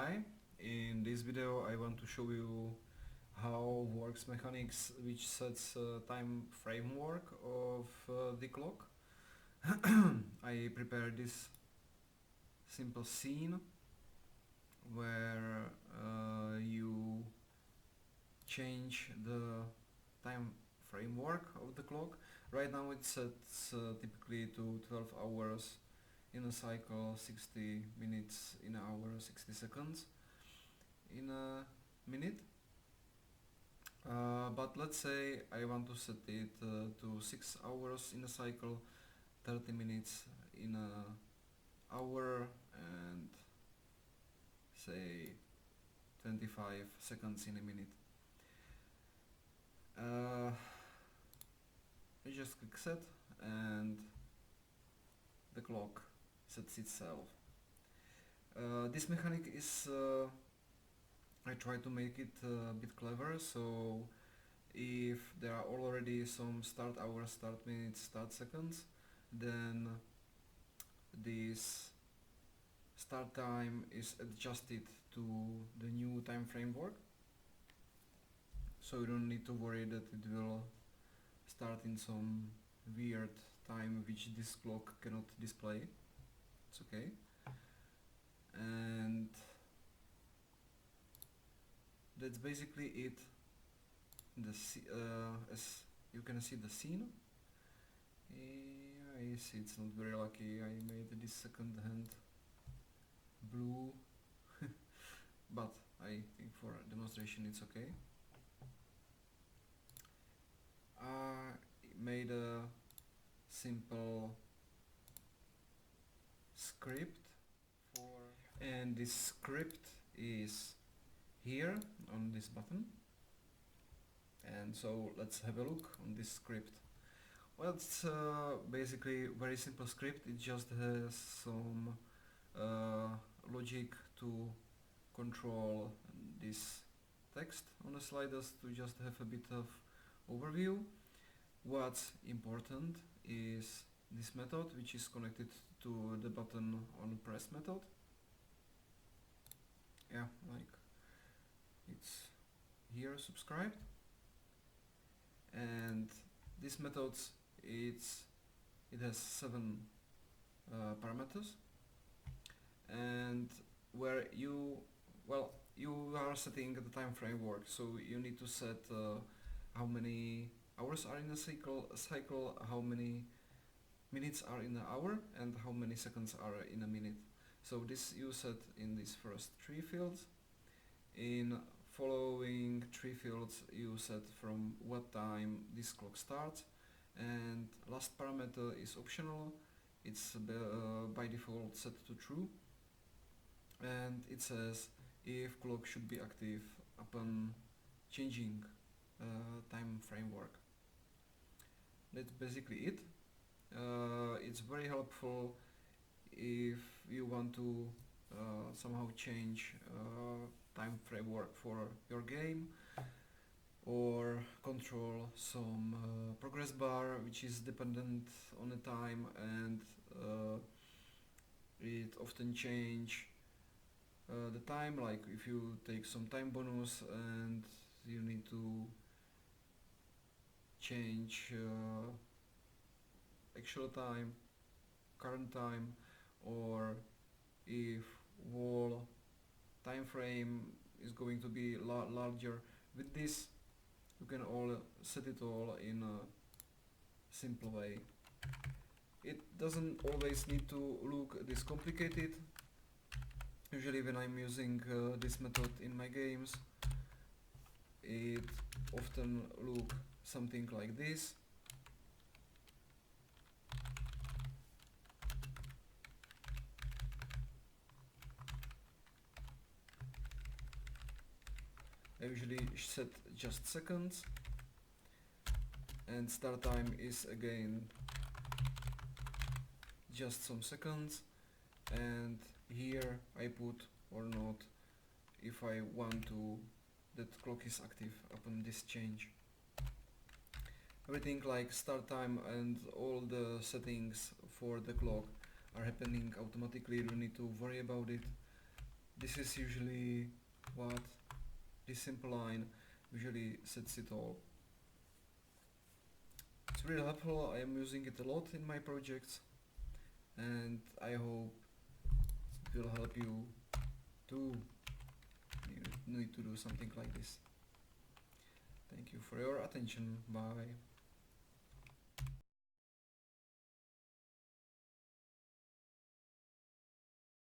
Hi, in this video I want to show you how works mechanics which sets time framework of the clock. I prepared this simple scene where you change the time framework of the clock. Right now it sets typically to 12 hours in a cycle, 60 minutes in an hour, 60 seconds in a minute. But let's say I want to set it to 6 hours in a cycle, 30 minutes in a hour, and say 25 seconds in a minute. I just click set and the clock sets itself. This mechanic is I try to make it a bit clever, so if there are already some start hours, start minutes, start seconds, then this start time is adjusted to the new time framework, so you don't need to worry that it will start in some weird time which this clock cannot display. It's okay. And that's basically it. As you can see the scene. I see it's not very lucky. I made this second hand blue, but I think for demonstration it's okay. I made a simple script and this script is here on this button, and so let's have a look on this script. Well, it's basically very simple script. It just has some logic to control this text on the sliders to just have a bit of overview. What's important is this method, which is connected to the button on press method. Yeah, like it's here subscribed, and this method it has 7 parameters, and where you are setting the time framework, so you need to set how many hours are in a cycle, how many minutes are in an hour, and how many seconds are in a minute. So this you set in these first 3 fields. In following 3 fields you set from what time this clock starts, and last parameter is optional. It's by default set to true, and it says if clock should be active upon changing time framework. That's basically it. It's very helpful if you want to somehow change time framework for your game, or control some progress bar which is dependent on the time, and it often change the time, like if you take some time bonus and you need to change actual time, current time, or if whole time frame is going to be larger. With this you can all set it all in a simple way. It doesn't always need to look this complicated. Usually when I'm using this method in my games, it often look something like this. I usually set just seconds, and start time is again just some seconds, and here I put or not if I want to that clock is active upon this change. Everything like start time and all the settings for the clock are happening automatically. You don't need to worry about it. this is usually what this simple line usually sets it all. It's really helpful. I am using it a lot in my projects, and I hope it will help you to need to do something like this. Thank you for your attention. Bye.